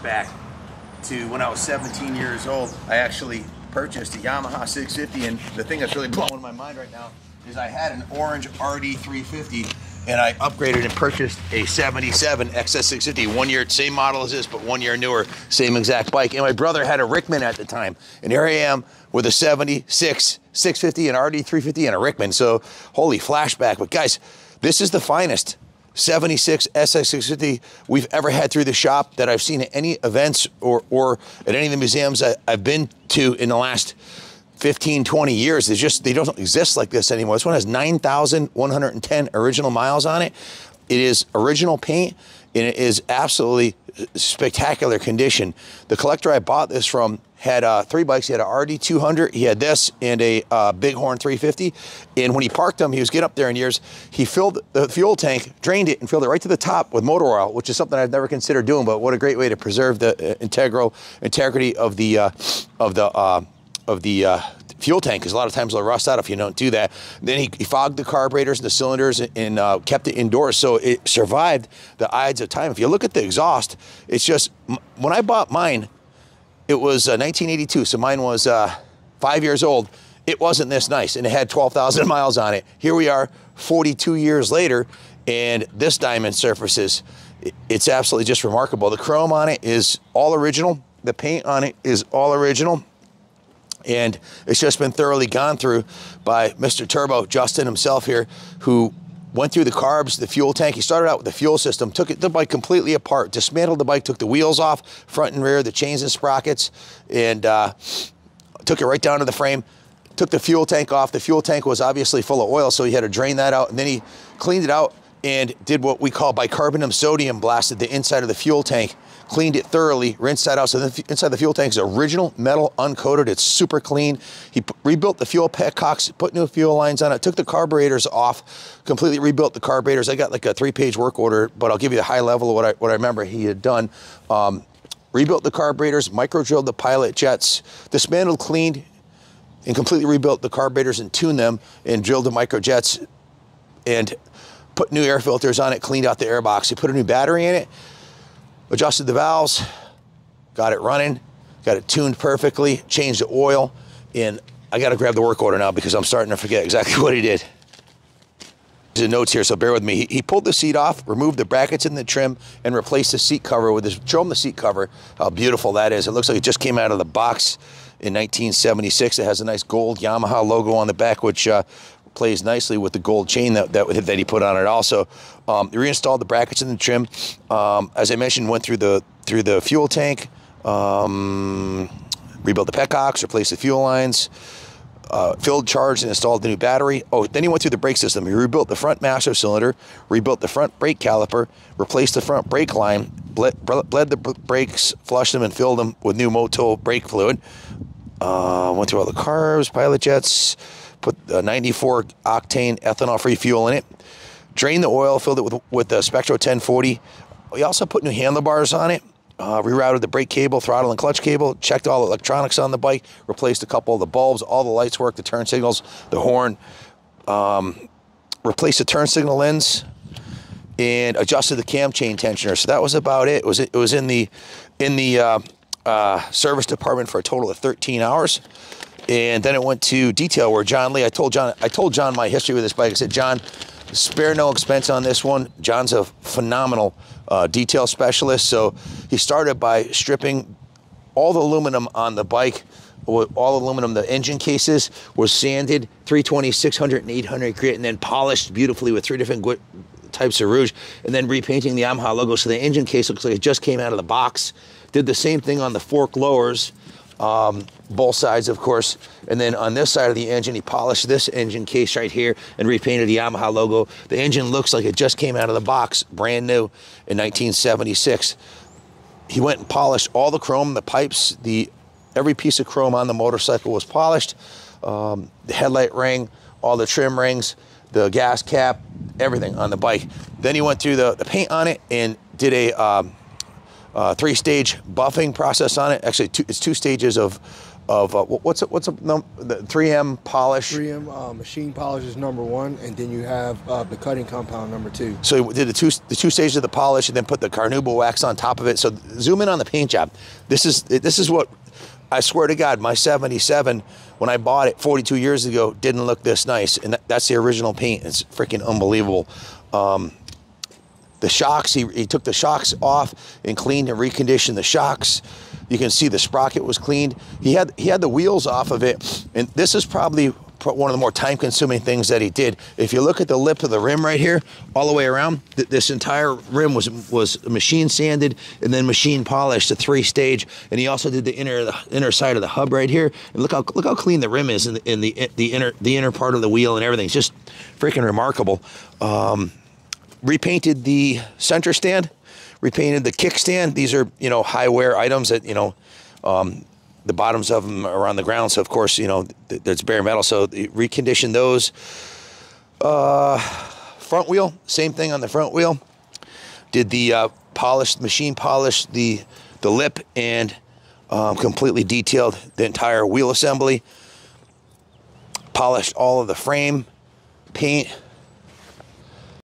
flashback to when I was 17 years old. I actually purchased a Yamaha 650, and the thing that's really blowing my mind right now is I had an orange RD 350 and I upgraded and purchased a 77 XS650, 1 year, same model as this, but 1 year newer, same exact bike. And my brother had a Rickman at the time, and here I am with a 76 650, an RD 350, and a Rickman. So holy flashback. But guys, this is the finest 76 SX650 we've ever had through the shop that I've seen at any events or at any of the museums I've been to in the last 15, 20 years. They don't exist like this anymore. This one has 9,110 original miles on it. It is original paint, and it is absolutely spectacular condition. The collector I bought this from had 3 bikes. He had a RD 200, he had this, and a Bighorn 350. And when he parked them, he was getting up there in years, he filled the fuel tank, drained it, and filled it right to the top with motor oil, which is something I've never considered doing, but what a great way to preserve the integrity of the fuel tank, because a lot of times they'll rust out if you don't do that. Then he fogged the carburetors and the cylinders and kept it indoors, so it survived the ides of time. If you look at the exhaust, it's just, when I bought mine, it was 1982, so mine was 5 years old. It wasn't this nice, and it had 12,000 miles on it. Here we are 42 years later, and this diamond surfaces, it's absolutely just remarkable. The chrome on it is all original. The paint on it is all original. And it's just been thoroughly gone through by Mr. Turbo, Justin himself here, who went through the carbs, the fuel tank. He started out with the fuel system, took the bike completely apart, dismantled the bike, took the wheels off, front and rear, the chains and sprockets, and took it right down to the frame, took the fuel tank off. The fuel tank was obviously full of oil, so he had to drain that out, and then he cleaned it out and did what we call bicarbonate sodium, blasted the inside of the fuel tank, cleaned it thoroughly, rinsed that out. So the inside the fuel tank is original metal, uncoated. It's super clean. He rebuilt the fuel petcocks, put new fuel lines on it, took the carburetors off, completely rebuilt the carburetors. I got like a 3-page work order, but I'll give you the high level of what I remember he had done. Rebuilt the carburetors, micro-drilled the pilot jets, dismantled, cleaned, and completely rebuilt the carburetors and tuned them and drilled the micro jets and put new air filters on it, cleaned out the air box. He put a new battery in it, adjusted the valves, got it running, got it tuned perfectly, changed the oil, and I got to grab the work order now because I'm starting to forget exactly what he did. There's notes here, so bear with me. He pulled the seat off, removed the brackets in the trim, and replaced the seat cover with this. Show him the seat cover, how beautiful that is. It looks like it just came out of the box in 1976. It has a nice gold Yamaha logo on the back, which plays nicely with the gold chain that he put on it. Also, he reinstalled the brackets in the trim. As I mentioned, went through the fuel tank, rebuilt the petcocks, replaced the fuel lines, filled, charged, and installed the new battery. Oh, then he went through the brake system. He rebuilt the front master cylinder, rebuilt the front brake caliper, replaced the front brake line, bled the brakes, flushed them, and filled them with new Moto brake fluid. Went through all the carbs, pilot jets, put 94 octane ethanol-free fuel in it, drained the oil, filled it with the Spectro 1040. We also put new handlebars on it, rerouted the brake cable, throttle and clutch cable, checked all the electronics on the bike, replaced a couple of the bulbs, all the lights work, the turn signals, the horn, replaced the turn signal lens, and adjusted the cam chain tensioner. So that was about it. It was in the service department for a total of 13 hours. And then it went to detail where John Lee, I told John my history with this bike. I said, John, spare no expense on this one. John's a phenomenal detail specialist. So he started by stripping all the aluminum on the bike, all aluminum. The engine cases was sanded, 320, 600, and 800 grit, and then polished beautifully with 3 different types of rouge, and then repainting the Yamaha logo. So the engine case looks like it just came out of the box. Did the same thing on the fork lowers. Both sides, of course, and then on this side of the engine, he polished this engine case right here and repainted the Yamaha logo. The engine looks like it just came out of the box, brand new in 1976. He went and polished all the chrome, the pipes, every piece of chrome on the motorcycle was polished. The headlight ring, all the trim rings, the gas cap, everything on the bike. Then he went through the paint on it and did a 3-stage buffing process on it. Actually, it's 2 stages of what's the 3M polish? 3M machine polish is #1, and then you have the cutting compound #2. So we did the two stages of the polish, and then put the carnauba wax on top of it. So zoom in on the paint job. This is what, I swear to God, my 77, when I bought it 42 years ago, didn't look this nice, and that's the original paint. It's freaking unbelievable. The shocks, he took the shocks off and cleaned and reconditioned the shocks. You can see the sprocket was cleaned. He had the wheels off of it, and this is probably one of the more time-consuming things that he did. If you look at the lip of the rim right here, all the way around, this entire rim was machine sanded and then machine polished, a 3-stage. And he also did the inner side of the hub right here. And look how clean the rim is in the inner part of the wheel and everything. It's just freaking remarkable. Repainted the center stand, repainted the kickstand. These are, you know, high wear items that, you know, the bottoms of them are on the ground. So of course, you know, it's bare metal. So reconditioned those. Front wheel, same thing on the front wheel. Did the machine polish the lip, and completely detailed the entire wheel assembly. Polished all of the frame, paint.